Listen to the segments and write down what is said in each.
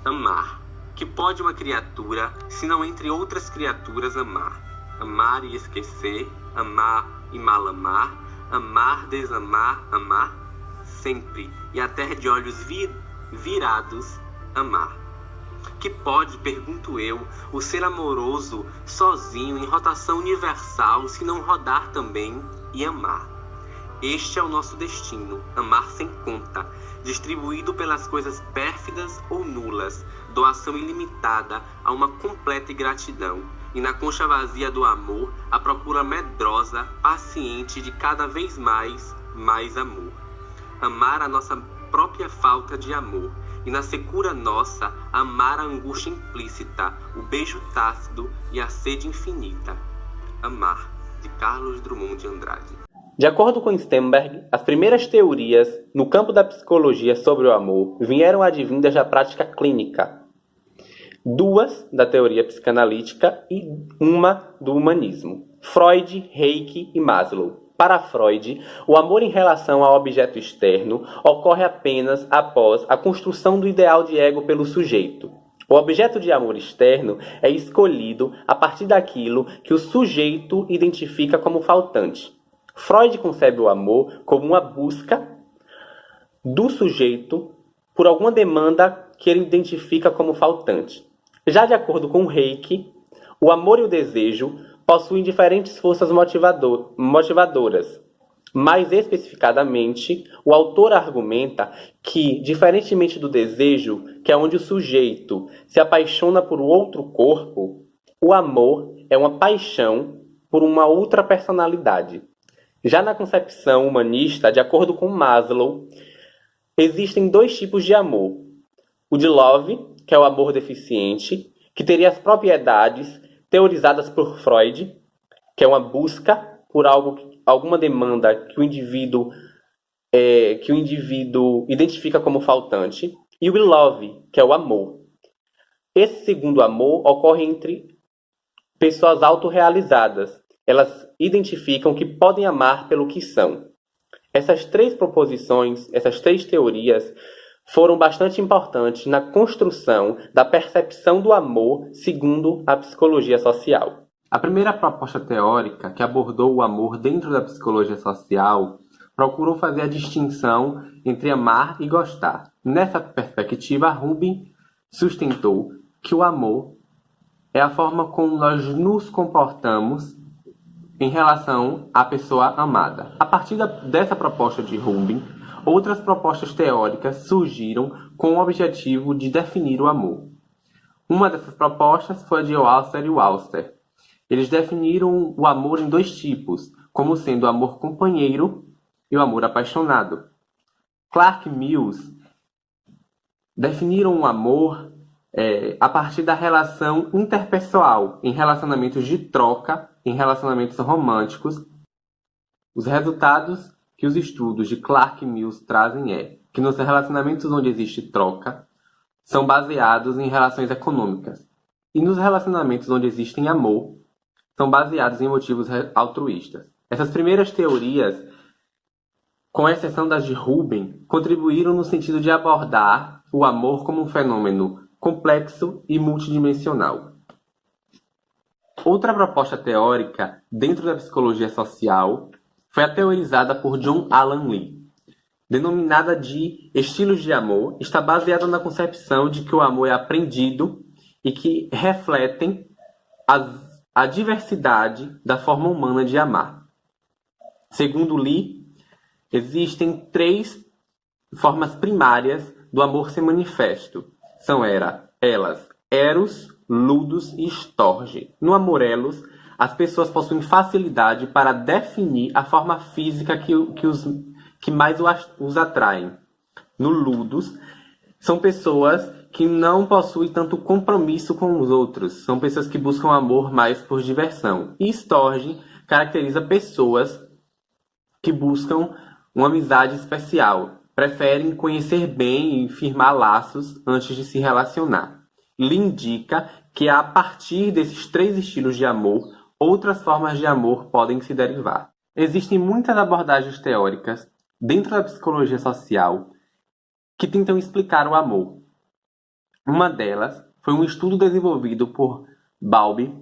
Amar. Que pode uma criatura, se não entre outras criaturas, amar? Amar e esquecer, amar e mal amar, amar, desamar, amar, sempre, e até de olhos virados, amar. Que pode, pergunto eu, o ser amoroso, sozinho, em rotação universal, se não rodar também e amar? Este é o nosso destino, amar sem conta, distribuído pelas coisas pérfidas ou nulas, doação ilimitada a uma completa ingratidão, e na concha vazia do amor, a procura medrosa, paciente de cada vez mais amor. Amar a nossa própria falta de amor, e na secura nossa, amar a angústia implícita, o beijo tácito e a sede infinita. Amar, de Carlos Drummond de Andrade. De acordo com Stenberg, as primeiras teorias no campo da psicologia sobre o amor vieram advindas da prática clínica. 2 da teoria psicanalítica e 1 do humanismo. Freud, Reiki e Maslow. Para Freud, o amor em relação ao objeto externo ocorre apenas após a construção do ideal de ego pelo sujeito. O objeto de amor externo é escolhido a partir daquilo que o sujeito identifica como faltante. Freud concebe o amor como uma busca do sujeito por alguma demanda que ele identifica como faltante. Já de acordo com Reiki, o amor e o desejo possuem diferentes forças motivadoras. Mais especificadamente, o autor argumenta que, diferentemente do desejo, que é onde o sujeito se apaixona por outro corpo, o amor é uma paixão por uma outra personalidade. Já na concepção humanista, de acordo com Maslow, existem 2 tipos de amor. O de Love, que é o amor deficiente, que teria as propriedades teorizadas por Freud, que é uma busca por alguma demanda que o indivíduo identifica como faltante, e o love, que é o amor. Esse segundo amor ocorre entre pessoas autorrealizadas. Elas identificam que podem amar pelo que são. Essas 3 proposições, essas 3 teorias, foram bastante importantes na construção da percepção do amor segundo a psicologia social. A primeira proposta teórica que abordou o amor dentro da psicologia social procurou fazer a distinção entre amar e gostar. Nessa perspectiva, Rubin sustentou que o amor é a forma como nós nos comportamos em relação à pessoa amada. A partir dessa proposta de Rubin, outras propostas teóricas surgiram com o objetivo de definir o amor. Uma dessas propostas foi a de Walser e Walster. Eles definiram o amor em 2 tipos, como sendo o amor companheiro e o amor apaixonado. Clark e Mills definiram o amor a partir da relação interpessoal, em relacionamentos de troca, em relacionamentos românticos. Os resultados que os estudos de Clark e Mills trazem é que nos relacionamentos onde existe troca, são baseados em relações econômicas. E nos relacionamentos onde existem amor, são baseados em motivos altruístas. Essas primeiras teorias, com exceção das de Rubin, contribuíram no sentido de abordar o amor como um fenômeno complexo e multidimensional. Outra proposta teórica dentro da psicologia social foi a teorizada por John Alan Lee. Denominada de estilos de amor, está baseada na concepção de que o amor é aprendido e que refletem a diversidade da forma humana de amar. Segundo Lee, existem 3 formas primárias do amor ser manifesto. São elas Eros, Ludus e Storge. No amor Eros, as pessoas possuem facilidade para definir a forma física que mais os atraem. No Ludus, são pessoas que não possuem tanto compromisso com os outros. São pessoas que buscam amor mais por diversão. E Storge caracteriza pessoas que buscam uma amizade especial. Preferem conhecer bem e firmar laços antes de se relacionar. Ele indica que a partir desses 3 estilos de amor, outras formas de amor podem se derivar. Existem muitas abordagens teóricas dentro da psicologia social que tentam explicar o amor. Uma delas foi um estudo desenvolvido por Bowlby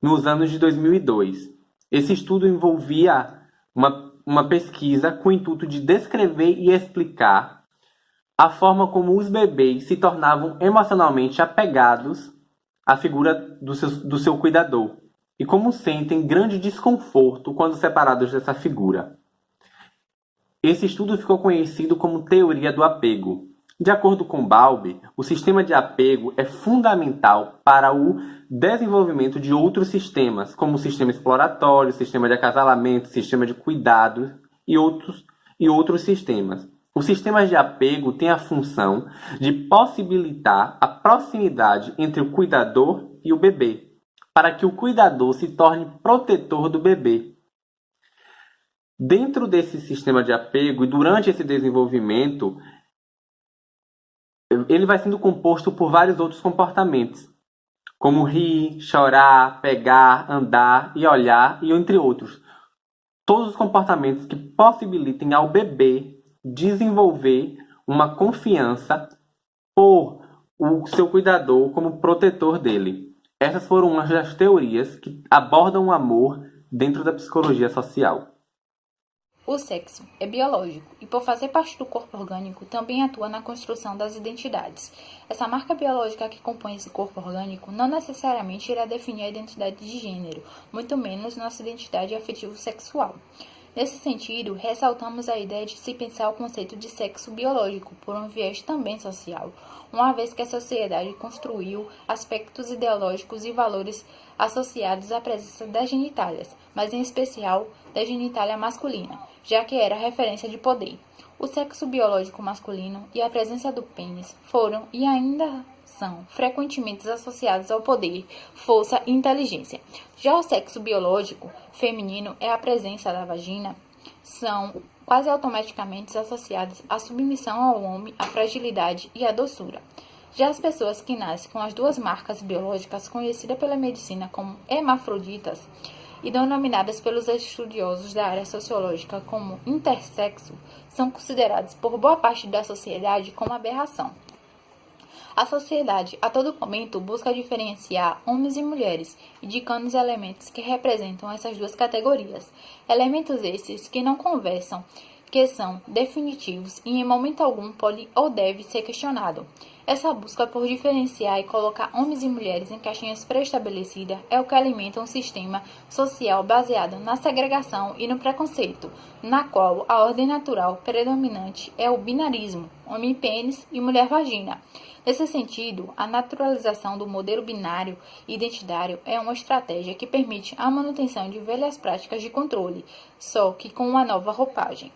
nos anos de 2002. Esse estudo envolvia uma pesquisa com o intuito de descrever e explicar a forma como os bebês se tornavam emocionalmente apegados à figura do seu cuidador e como sentem grande desconforto quando separados dessa figura. Esse estudo ficou conhecido como teoria do apego. De acordo com Bowlby, o sistema de apego é fundamental para o desenvolvimento de outros sistemas, como o sistema exploratório, sistema de acasalamento, sistema de cuidado e outros sistemas. Os sistemas de apego têm a função de possibilitar a proximidade entre o cuidador e o bebê, para que o cuidador se torne protetor do bebê. Dentro desse sistema de apego e durante esse desenvolvimento, ele vai sendo composto por vários outros comportamentos, como rir, chorar, pegar, andar e olhar, e entre outros. Todos os comportamentos que possibilitem ao bebê desenvolver uma confiança por o seu cuidador como protetor dele. Essas foram umas das teorias que abordam o amor dentro da psicologia social. O sexo é biológico e, por fazer parte do corpo orgânico, também atua na construção das identidades. Essa marca biológica que compõe esse corpo orgânico não necessariamente irá definir a identidade de gênero, muito menos nossa identidade afetivo-sexual. Nesse sentido, ressaltamos a ideia de se pensar o conceito de sexo biológico por um viés também social, uma vez que a sociedade construiu aspectos ideológicos e valores associados à presença das genitálias, mas em especial da genitália masculina, já que era referência de poder. O sexo biológico masculino e a presença do pênis foram e ainda são frequentemente associados ao poder, força e inteligência. Já o sexo biológico feminino e a presença da vagina são quase automaticamente associados à submissão ao homem, à fragilidade e à doçura. Já as pessoas que nascem com as duas marcas biológicas, conhecidas pela medicina como hermafroditas, e denominadas pelos estudiosos da área sociológica como intersexo, são consideradas por boa parte da sociedade como aberração. A sociedade, a todo momento, busca diferenciar homens e mulheres, indicando os elementos que representam essas duas categorias. Elementos esses que não conversam, que são definitivos e em momento algum pode ou deve ser questionado. Essa busca por diferenciar e colocar homens e mulheres em caixinhas pré-estabelecidas é o que alimenta um sistema social baseado na segregação e no preconceito, na qual a ordem natural predominante é o binarismo, homem-pênis e mulher-vagina. Nesse sentido, a naturalização do modelo binário identitário é uma estratégia que permite a manutenção de velhas práticas de controle, só que com uma nova roupagem.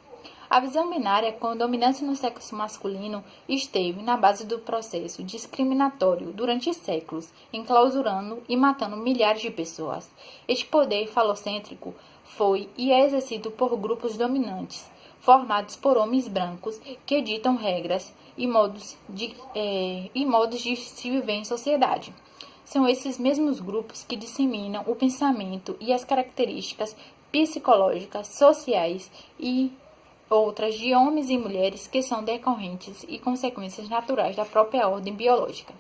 A visão binária com dominância no sexo masculino esteve na base do processo discriminatório durante séculos, enclausurando e matando milhares de pessoas. Este poder falocêntrico foi e é exercido por grupos dominantes, formados por homens brancos que ditam regras e modos de se viver em sociedade. São esses mesmos grupos que disseminam o pensamento e as características psicológicas, sociais e outras de homens e mulheres que são decorrentes e consequências naturais da própria ordem biológica.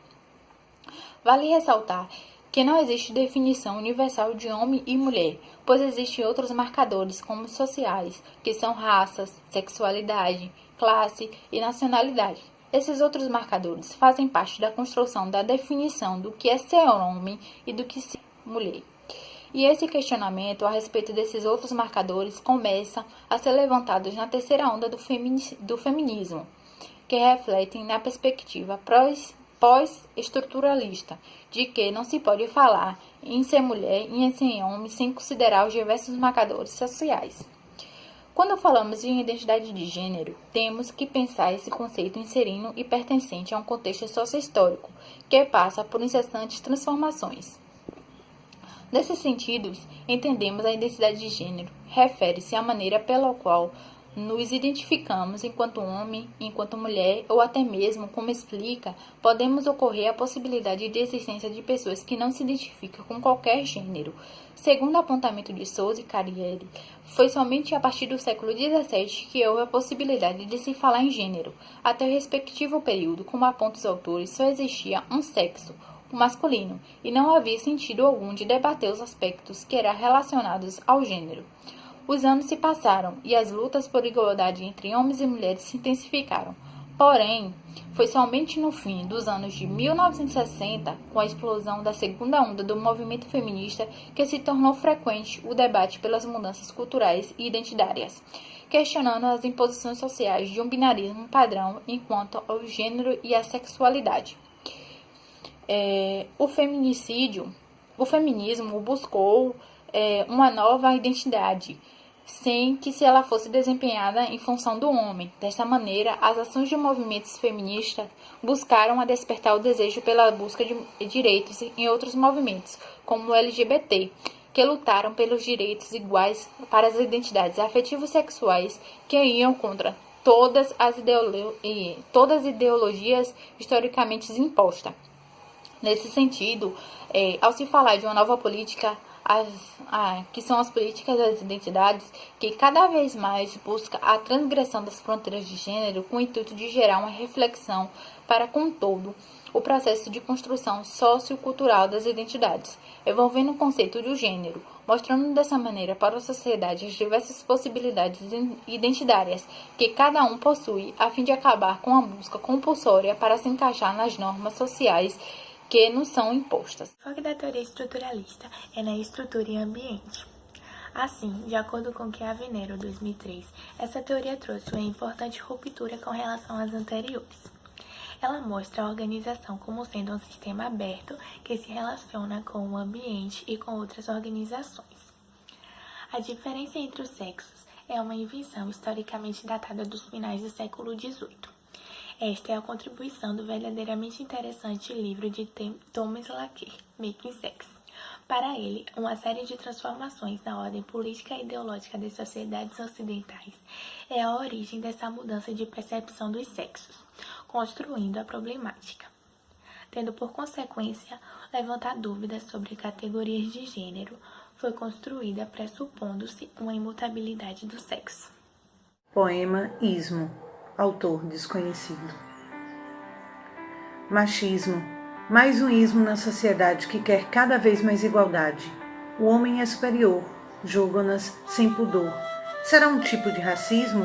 Vale ressaltar que não existe definição universal de homem e mulher, pois existem outros marcadores como sociais, que são raças, sexualidade, classe e nacionalidade. Esses outros marcadores fazem parte da construção da definição do que é ser homem e do que ser mulher. E esse questionamento a respeito desses outros marcadores começa a ser levantado na terceira onda do feminismo, que refletem na perspectiva pós-estruturalista, de que não se pode falar em ser mulher e em ser homem sem considerar os diversos marcadores sociais. Quando falamos em identidade de gênero, temos que pensar esse conceito inserindo e pertencente a um contexto socio-histórico, que passa por incessantes transformações. Nesses sentidos, entendemos a identidade de gênero refere-se à maneira pela qual nos identificamos enquanto homem, enquanto mulher, ou até mesmo, como explica, podemos ocorrer a possibilidade de existência de pessoas que não se identificam com qualquer gênero. Segundo o apontamento de Souza e Carieri, foi somente a partir do século XVII que houve a possibilidade de se falar em gênero. Até o respectivo período, como apontam os autores, só existia um sexo, o masculino, e não havia sentido algum de debater os aspectos que eram relacionados ao gênero. Os anos se passaram e as lutas por igualdade entre homens e mulheres se intensificaram. Porém, foi somente no fim dos anos de 1960, com a explosão da segunda onda do movimento feminista, que se tornou frequente o debate pelas mudanças culturais e identitárias, questionando as imposições sociais de um binarismo padrão enquanto ao gênero e à sexualidade. O feminismo buscou uma nova identidade, sem que ela fosse desempenhada em função do homem. Dessa maneira, as ações de movimentos feministas buscaram despertar o desejo pela busca de direitos em outros movimentos, como o LGBT, que lutaram pelos direitos iguais para as identidades afetivos sexuais que iam contra todas as ideologias historicamente impostas. Nesse sentido, ao se falar de uma nova política, que são as políticas das identidades, que cada vez mais busca a transgressão das fronteiras de gênero com o intuito de gerar uma reflexão para com todo o processo de construção sociocultural das identidades, envolvendo o conceito do gênero, mostrando dessa maneira para a sociedade as diversas possibilidades identitárias que cada um possui, a fim de acabar com a busca compulsória para se encaixar nas normas sociais que nos são impostas. O foco da teoria estruturalista é na estrutura e ambiente. Assim, de acordo com Chiavinero, 2003, essa teoria trouxe uma importante ruptura com relação às anteriores. Ela mostra a organização como sendo um sistema aberto que se relaciona com o ambiente e com outras organizações. A diferença entre os sexos é uma invenção historicamente datada dos finais do século XVIII. Esta é a contribuição do verdadeiramente interessante livro de Thomas Laqueur, Making Sex. Para ele, uma série de transformações na ordem política e ideológica das sociedades ocidentais é a origem dessa mudança de percepção dos sexos, construindo a problemática, tendo por consequência levantar dúvidas sobre categorias de gênero, foi construída pressupondo-se uma imutabilidade do sexo. Poema Ismo. Autor desconhecido. Machismo. Mais um ismo na sociedade que quer cada vez mais igualdade. O homem é superior. Julgam-nas sem pudor. Será um tipo de racismo?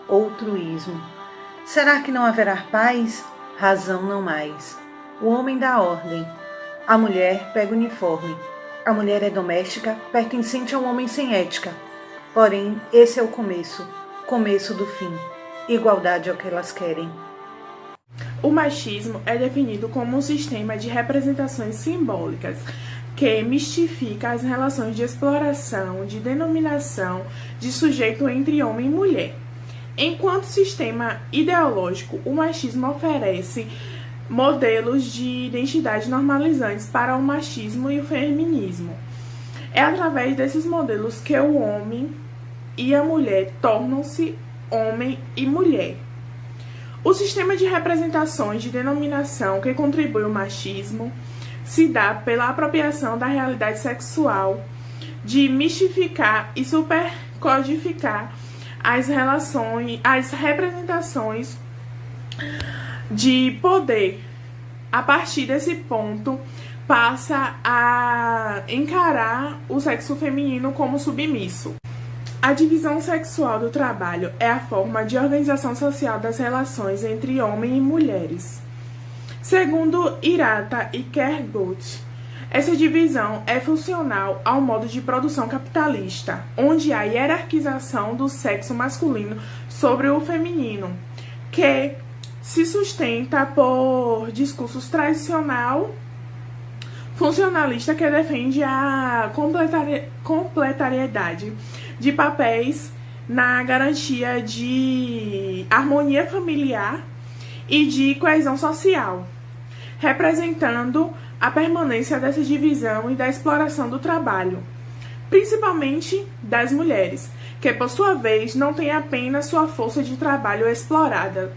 Outro ismo. Será que não haverá paz? Razão não mais. O homem dá ordem. A mulher pega o uniforme. A mulher é doméstica, pertencente a um homem sem ética. Porém, esse é o começo do fim. Igualdade é o que elas querem. O machismo é definido como um sistema de representações simbólicas que mistifica as relações de exploração, de denominação de sujeito entre homem e mulher. Enquanto sistema ideológico, o machismo oferece modelos de identidade normalizantes para o machismo e o feminismo. É através desses modelos que o homem e a mulher tornam-se homem e mulher. O sistema de representações de denominação que contribui ao machismo se dá pela apropriação da realidade sexual, de mistificar e supercodificar as representações de poder. A partir desse ponto, passa a encarar o sexo feminino como submisso. A divisão sexual do trabalho é a forma de organização social das relações entre homens e mulheres. Segundo Hirata e Kergut, essa divisão é funcional ao modo de produção capitalista, onde há hierarquização do sexo masculino sobre o feminino, que se sustenta por discursos tradicional funcionalista que defende a complementariedade de papéis na garantia de harmonia familiar e de coesão social, representando a permanência dessa divisão e da exploração do trabalho, principalmente das mulheres, que por sua vez não têm apenas sua força de trabalho explorada,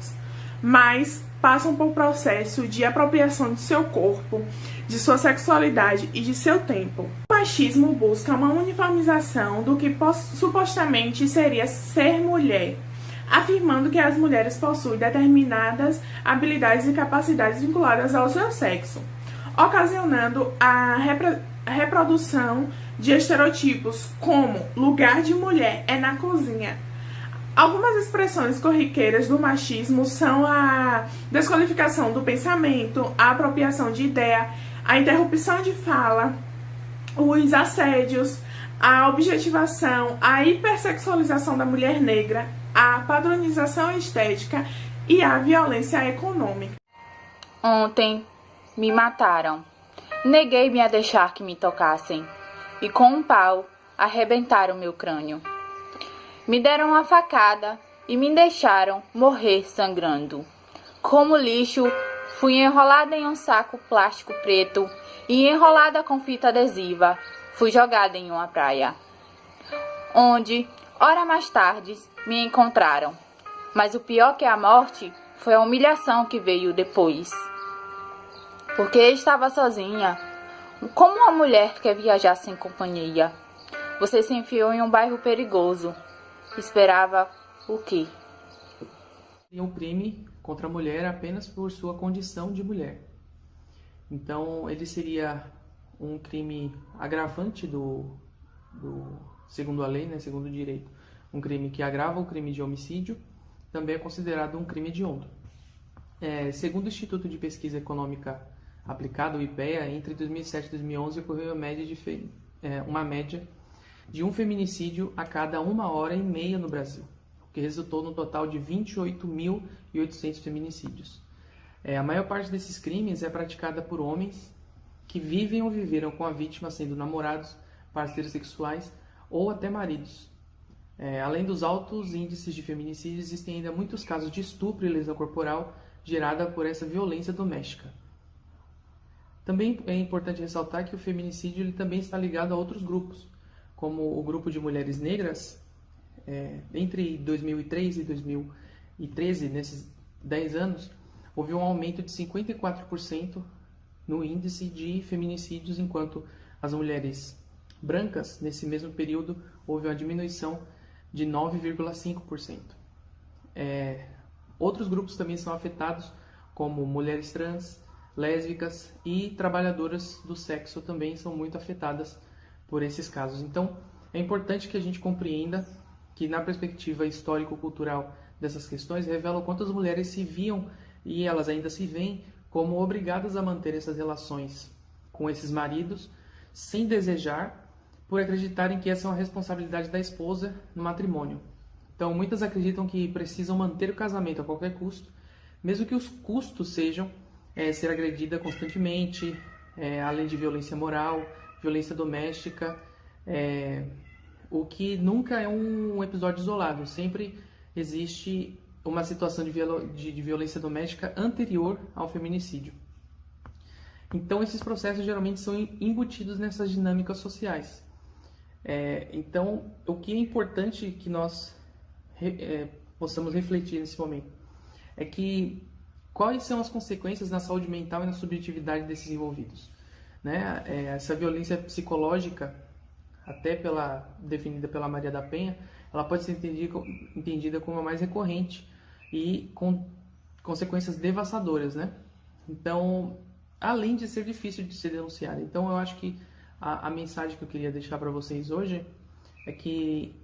mas passam por processo de apropriação de seu corpo, de sua sexualidade e de seu tempo. O machismo busca uma uniformização do que supostamente seria ser mulher, afirmando que as mulheres possuem determinadas habilidades e capacidades vinculadas ao seu sexo, ocasionando a reprodução de estereotipos como lugar de mulher é na cozinha. Algumas expressões corriqueiras do machismo são a desqualificação do pensamento, a apropriação de ideia, a interrupção de fala, os assédios, a objetivação, a hipersexualização da mulher negra, a padronização estética e a violência econômica. Ontem me mataram. Neguei-me a deixar que me tocassem, e com um pau arrebentaram meu crânio. Me deram uma facada e me deixaram morrer sangrando. Como lixo, fui enrolada em um saco plástico preto e enrolada com fita adesiva, fui jogada em uma praia, onde, hora mais tarde, me encontraram. Mas o pior que a morte foi a humilhação que veio depois. Porque estava sozinha. Como uma mulher quer viajar sem companhia? Você se enfiou em um bairro perigoso. Esperava o quê? Um crime contra a mulher apenas por sua condição de mulher. Então, ele seria um crime agravante segundo a lei, né, segundo o direito. Um crime que agrava o crime de homicídio, também é considerado um crime hediondo. Segundo o Instituto de Pesquisa Econômica Aplicada, o IPEA, entre 2007 e 2011 ocorreu uma média de um feminicídio a cada 1h30 no Brasil, o que resultou no total de 28.800 feminicídios. A maior parte desses crimes é praticada por homens que vivem ou viveram com a vítima sendo namorados, parceiros sexuais ou até maridos. Além dos altos índices de feminicídio, existem ainda muitos casos de estupro e lesão corporal gerada por essa violência doméstica. Também é importante ressaltar que o feminicídio ele também está ligado a outros grupos, como o grupo de mulheres negras. Entre 2003 e 2013, nesses 10 anos, houve um aumento de 54% no índice de feminicídios, enquanto as mulheres brancas, nesse mesmo período, houve uma diminuição de 9,5%. Outros grupos também são afetados, como mulheres trans, lésbicas e trabalhadoras do sexo também são muito afetadas por esses casos. Então, é importante que a gente compreenda que, na perspectiva histórico-cultural dessas questões, revela o quanto as mulheres se viam, e elas ainda se veem, como obrigadas a manter essas relações com esses maridos, sem desejar, por acreditarem que essa é uma responsabilidade da esposa no matrimônio. Então, muitas acreditam que precisam manter o casamento a qualquer custo, mesmo que os custos sejam ser agredida constantemente, além de violência moral, violência doméstica, o que nunca é um episódio isolado, sempre existe uma situação de violência doméstica anterior ao feminicídio. Então, esses processos geralmente são embutidos nessas dinâmicas sociais. Então, o que é importante que nós possamos refletir nesse momento é que quais são as consequências na saúde mental e na subjetividade desses envolvidos, né? Essa violência psicológica, até definida pela Maria da Penha, ela pode ser entendida como a mais recorrente e com consequências devastadoras, né? Então, além de ser difícil de ser denunciada. Então, eu acho que a mensagem que eu queria deixar para vocês hoje é que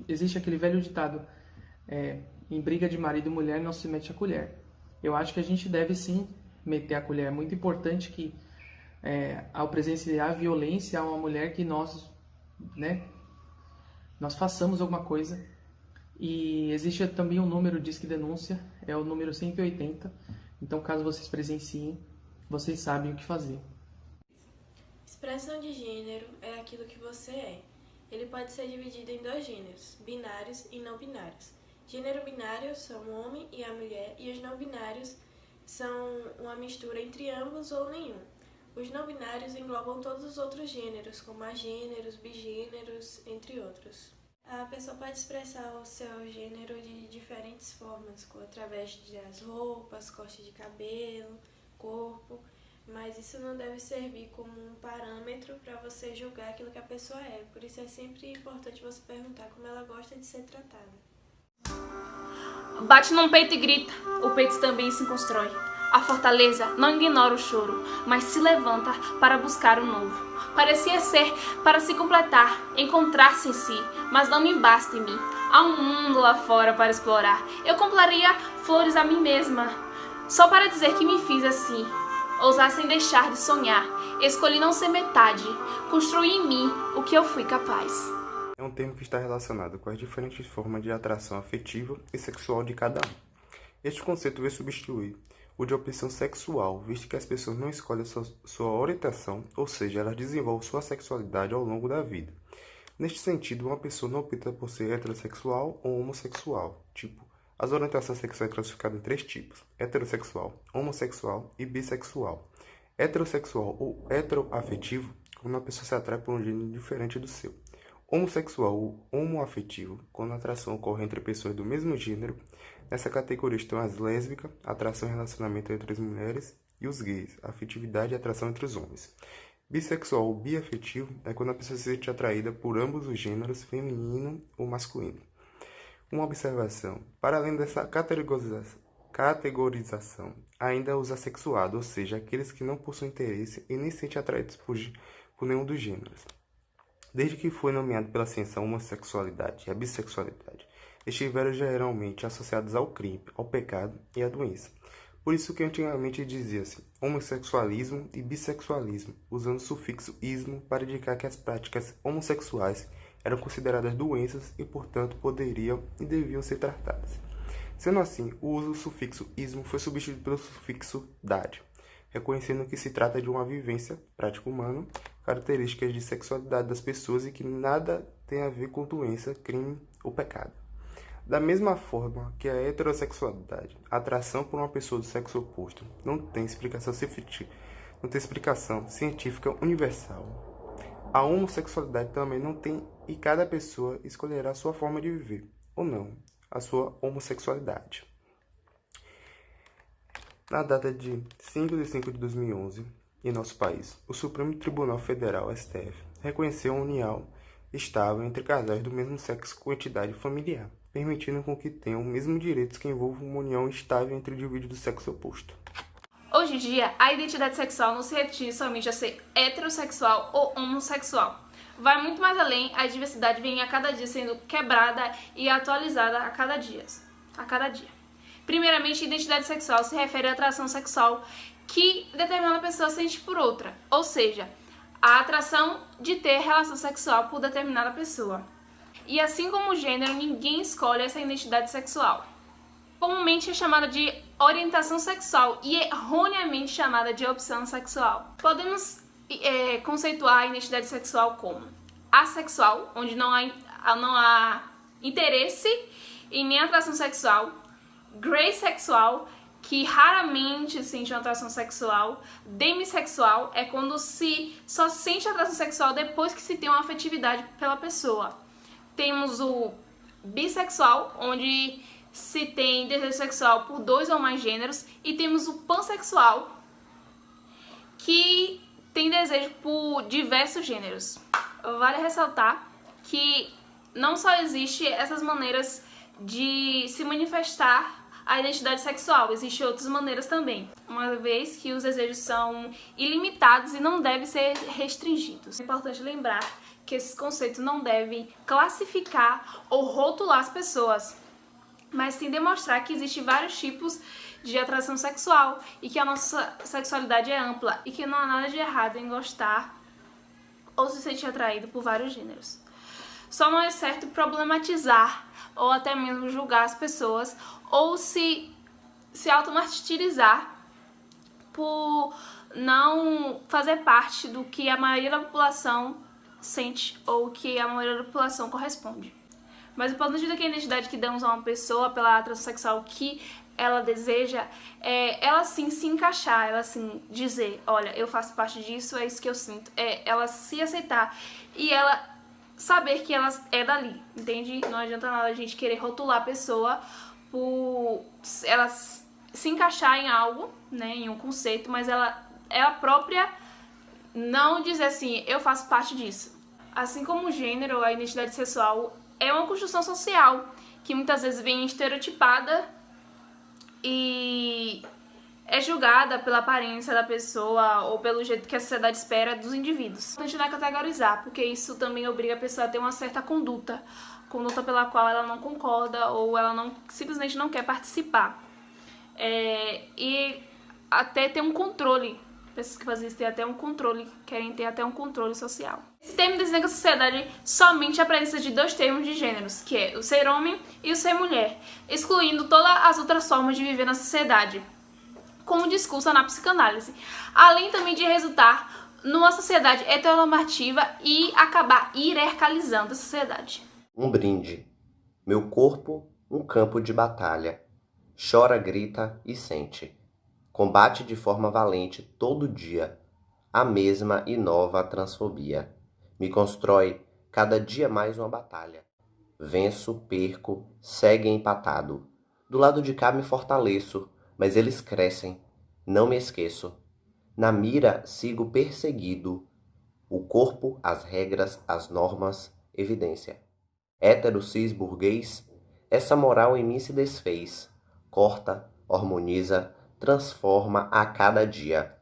existe aquele velho ditado, em briga de marido e mulher não se mete a colher. Eu acho que a gente deve sim meter a colher. É muito importante que, ao presenciar a violência a uma mulher, que nós façamos alguma coisa. E existe também um número Disque Denúncia, é o número 180. Então, caso vocês presenciem, vocês sabem o que fazer. Expressão de gênero é aquilo que você é. Ele pode ser dividido em dois gêneros, binários e não binários. Gênero binário são o homem e a mulher, e os não binários são uma mistura entre ambos ou nenhum. Os não binários englobam todos os outros gêneros, como agêneros, bigêneros, entre outros. A pessoa pode expressar o seu gênero de diferentes formas, através das roupas, corte de cabelo, corpo, mas isso não deve servir como um parâmetro para você julgar aquilo que a pessoa é. Por isso é sempre importante você perguntar como ela gosta de ser tratada. Bate num peito e grita, o peito também se constrói. A fortaleza não ignora o choro, mas se levanta para buscar o novo. Parecia ser para se completar, encontrar-se em si, mas não me basta em mim. Há um mundo lá fora para explorar. Eu compraria flores a mim mesma, só para dizer que me fiz assim. Ousar sem deixar de sonhar. Escolhi não ser metade, construir em mim o que eu fui capaz. É um termo que está relacionado com as diferentes formas de atração afetiva e sexual de cada um. Este conceito veio substituir o de opção sexual, visto que as pessoas não escolhem sua orientação, ou seja, elas desenvolvem sua sexualidade ao longo da vida. Neste sentido, uma pessoa não opta por ser heterossexual ou homossexual. As orientações sexuais classificadas em 3 tipos: heterossexual, homossexual e bissexual. Heterossexual ou heteroafetivo, quando a pessoa se atrai por um gênero diferente do seu. Homossexual ou homoafetivo, quando a atração ocorre entre pessoas do mesmo gênero. Nessa categoria estão as lésbicas, atração e relacionamento entre as mulheres, e os gays, afetividade e atração entre os homens. Bissexual ou biafetivo é quando a pessoa se sente atraída por ambos os gêneros, feminino ou masculino. Uma observação: para além dessa categorização, ainda os assexuados, ou seja, aqueles que não possuem interesse e nem se sentem atraídos por nenhum dos gêneros. Desde que foi nomeado pela ciência a homossexualidade e a bissexualidade, estiveram geralmente associados ao crime, ao pecado e à doença. Por isso que antigamente dizia-se homossexualismo e bissexualismo, usando o sufixo ismo para indicar que as práticas homossexuais eram consideradas doenças e, portanto, poderiam e deviam ser tratadas. Sendo assim, o uso do sufixo ismo foi substituído pelo sufixo dade, reconhecendo que se trata de uma vivência, prática humana, características de sexualidade das pessoas e que nada tem a ver com doença, crime ou pecado. Da mesma forma que a heterossexualidade, a atração por uma pessoa do sexo oposto, não tem explicação científica universal, a homossexualidade também não tem, e cada pessoa escolherá a sua forma de viver, ou não, a sua homossexualidade. Na data de 5 de 5 de 2011, em nosso país, o Supremo Tribunal Federal, STF, reconheceu a união estável entre casais do mesmo sexo com entidade familiar, permitindo com que tenham os mesmos direitos que envolvam uma união estável entre indivíduos do sexo oposto. Hoje em dia, a identidade sexual não se restringe somente a ser heterossexual ou homossexual. Vai muito mais além, a diversidade vem a cada dia sendo quebrada e atualizada a cada dia. Primeiramente, a identidade sexual se refere à atração sexual que determinada pessoa sente por outra, ou seja, a atração de ter relação sexual por determinada pessoa. E assim como o gênero, ninguém escolhe essa identidade sexual. Comumente é chamada de orientação sexual e erroneamente chamada de opção sexual. Podemos conceituar a identidade sexual como assexual, onde não há interesse e nem atração sexual, greysexual, que raramente sente uma atração sexual, demissexual é quando só sente atração sexual depois que se tem uma afetividade pela pessoa. Temos o bissexual, onde se tem desejo sexual por 2 ou mais gêneros, e temos o pansexual, que tem desejo por diversos gêneros. Vale ressaltar que não só existe essas maneiras de se manifestar a identidade sexual, existem outras maneiras também, uma vez que os desejos são ilimitados e não devem ser restringidos. É importante lembrar que esses conceitos não devem classificar ou rotular as pessoas, mas sim demonstrar que existem vários tipos de atração sexual e que a nossa sexualidade é ampla e que não há nada de errado em gostar ou se sentir atraído por vários gêneros. Só não é certo problematizar ou até mesmo julgar as pessoas ou se automartirizar por não fazer parte do que a maioria da população sente ou que a maioria da população corresponde. Mas o importante é que a identidade que damos a uma pessoa pela atração sexual que ela deseja ela sim se encaixar, ela sim dizer, olha, eu faço parte disso, é isso que eu sinto. Ela se aceitar e ela saber que ela é dali, entende? Não adianta nada a gente querer rotular a pessoa por ela se encaixar em algo, né, em um conceito, mas ela própria não dizer assim, eu faço parte disso. Assim como o gênero, a identidade sexual é uma construção social que muitas vezes vem estereotipada e é julgada pela aparência da pessoa ou pelo jeito que a sociedade espera dos indivíduos. A gente não é categorizar, porque isso também obriga a pessoa a ter uma certa conduta pela qual ela não concorda ou ela simplesmente não quer participar. E até ter um controle, pessoas que fazem isso querem ter até um controle social. Esse termo designa a sociedade somente a presença de 2 termos de gêneros, que é o ser homem e o ser mulher, excluindo todas as outras formas de viver na sociedade, como discurso na psicanálise, além também de resultar numa sociedade heteronormativa e acabar hierarquizando a sociedade. Um brinde. Meu corpo, um campo de batalha. Chora, grita e sente. Combate de forma valente todo dia a mesma e nova transfobia. Me constrói cada dia mais uma batalha. Venço, perco, segue empatado. Do lado de cá me fortaleço, mas eles crescem. Não me esqueço. Na mira sigo perseguido. O corpo, as regras, as normas, evidência. Hétero cis burguês, essa moral em mim se desfez. Corta, harmoniza, transforma a cada dia.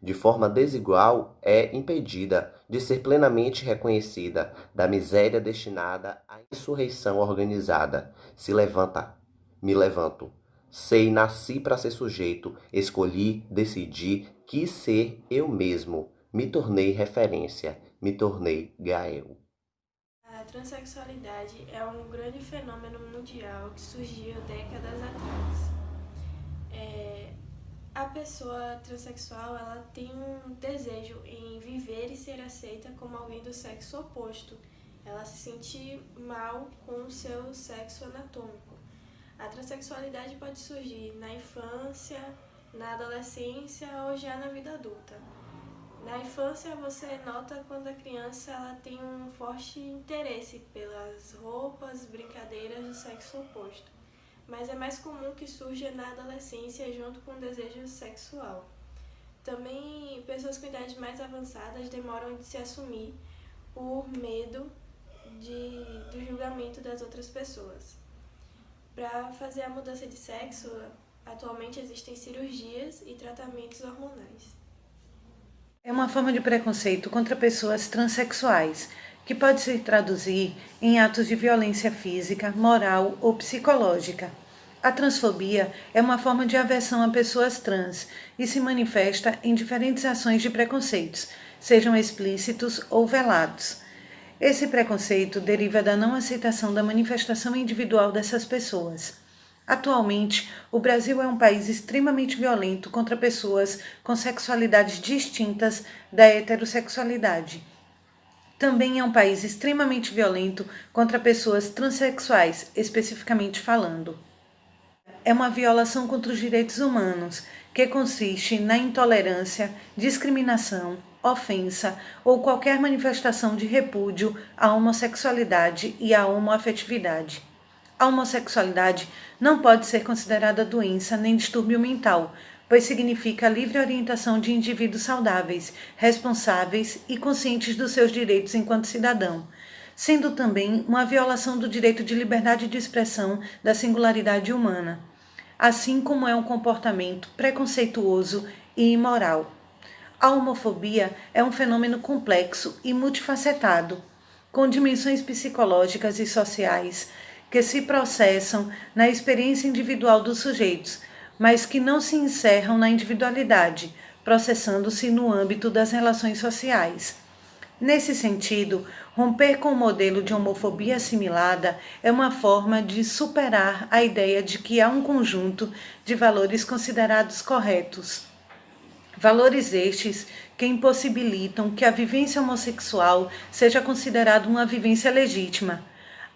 De forma desigual, é impedida de ser plenamente reconhecida, da miséria destinada à insurreição organizada. Se levanta, me levanto. Sei, nasci para ser sujeito, escolhi, decidi, quis ser eu mesmo. Me tornei referência, me tornei Gael. A transexualidade é um grande fenômeno mundial que surgiu décadas atrás. A pessoa transexual, ela tem um desejo em viver e ser aceita como alguém do sexo oposto. Ela se sente mal com o seu sexo anatômico. A transexualidade pode surgir na infância, na adolescência ou já na vida adulta. Na infância, você nota quando a criança ela tem um forte interesse pelas roupas, brincadeiras do sexo oposto. Mas é mais comum que surja na adolescência junto com o desejo sexual. Também, pessoas com idades mais avançadas demoram de se assumir por medo do julgamento das outras pessoas. Para fazer a mudança de sexo, atualmente existem cirurgias e tratamentos hormonais. É uma forma de preconceito contra pessoas transexuais, que pode se traduzir em atos de violência física, moral ou psicológica. A transfobia é uma forma de aversão a pessoas trans e se manifesta em diferentes ações de preconceitos, sejam explícitos ou velados. Esse preconceito deriva da não aceitação da manifestação individual dessas pessoas. Atualmente, o Brasil é um país extremamente violento contra pessoas com sexualidades distintas da heterossexualidade. Também é um país extremamente violento contra pessoas transexuais, especificamente falando. É uma violação contra os direitos humanos, que consiste na intolerância, discriminação, ofensa ou qualquer manifestação de repúdio à homossexualidade e à homoafetividade. A homossexualidade não pode ser considerada doença nem distúrbio mental, pois significa a livre orientação de indivíduos saudáveis, responsáveis e conscientes dos seus direitos enquanto cidadão, sendo também uma violação do direito de liberdade de expressão da singularidade humana, assim como é um comportamento preconceituoso e imoral. A homofobia é um fenômeno complexo e multifacetado, com dimensões psicológicas e sociais que se processam na experiência individual dos sujeitos, mas que não se encerram na individualidade, processando-se no âmbito das relações sociais. Nesse sentido, romper com o modelo de homofobia assimilada é uma forma de superar a ideia de que há um conjunto de valores considerados corretos. Valores estes que impossibilitam que a vivência homossexual seja considerada uma vivência legítima.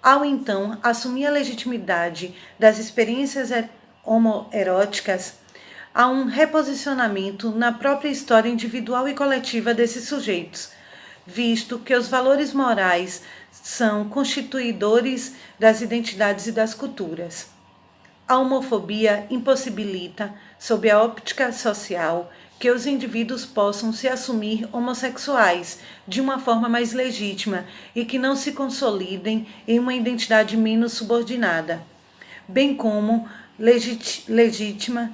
Ao então assumir a legitimidade das experiências homoeróticas, há um reposicionamento na própria história individual e coletiva desses sujeitos, visto que os valores morais são constituidores das identidades e das culturas. A homofobia impossibilita, sob a óptica social, que os indivíduos possam se assumir homossexuais de uma forma mais legítima e que não se consolidem em uma identidade menos subordinada, bem como legítimas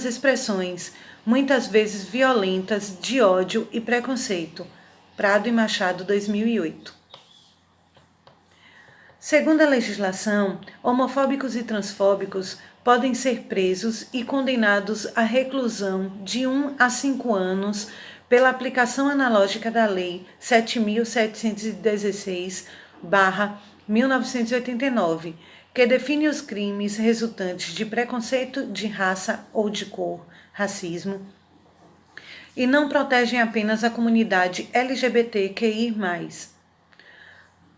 expressões, muitas vezes violentas, de ódio e preconceito. Prado e Machado, 2008. Segundo a legislação, homofóbicos e transfóbicos podem ser presos e condenados à reclusão de 1 a 5 anos pela aplicação analógica da Lei 7.716/1989, que define os crimes resultantes de preconceito de raça ou de cor, racismo, e não protegem apenas a comunidade LGBTQI+.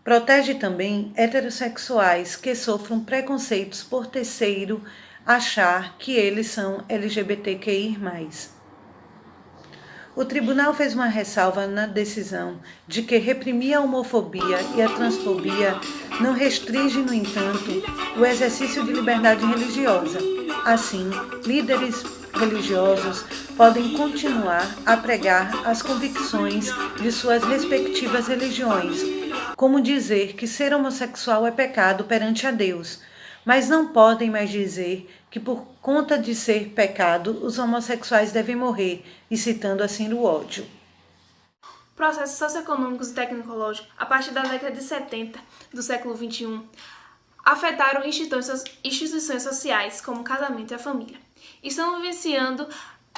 Protege também heterossexuais que sofram preconceitos por terceiro achar que eles são LGBTQI+. O tribunal fez uma ressalva na decisão de que reprimir a homofobia e a transfobia não restringe, no entanto, o exercício de liberdade religiosa. Assim, líderes religiosos podem continuar a pregar as convicções de suas respectivas religiões, como dizer que ser homossexual é pecado perante a Deus, mas não podem mais dizer que por conta de ser pecado, os homossexuais devem morrer, incitando assim o ódio. Processos socioeconômicos e tecnológicos, a partir da década de 70 do século XXI, afetaram instituições sociais, como o casamento e a família. Estão vivenciando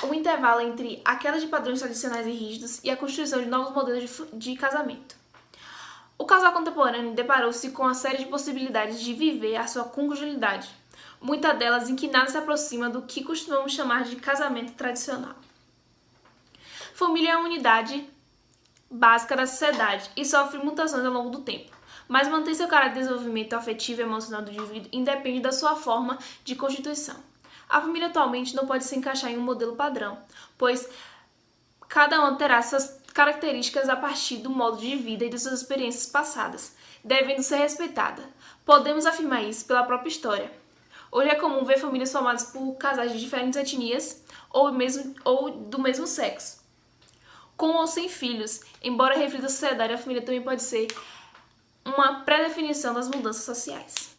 o intervalo entre aquelas de padrões tradicionais e rígidos e a construção de novos modelos de casamento. O casal contemporâneo deparou-se com uma série de possibilidades de viver a sua conjugalidade, muitas delas em que nada se aproxima do que costumamos chamar de casamento tradicional. Família é a unidade básica da sociedade e sofre mutações ao longo do tempo, mas mantém seu caráter de desenvolvimento afetivo e emocional do indivíduo independe da sua forma de constituição. A família atualmente não pode se encaixar em um modelo padrão, pois cada uma terá suas características a partir do modo de vida e de suas experiências passadas, devendo ser respeitada. Podemos afirmar isso pela própria história. Hoje é comum ver famílias formadas por casais de diferentes etnias ou do mesmo sexo, com ou sem filhos. Embora reflita a sociedade, a família também pode ser uma pré-definição das mudanças sociais.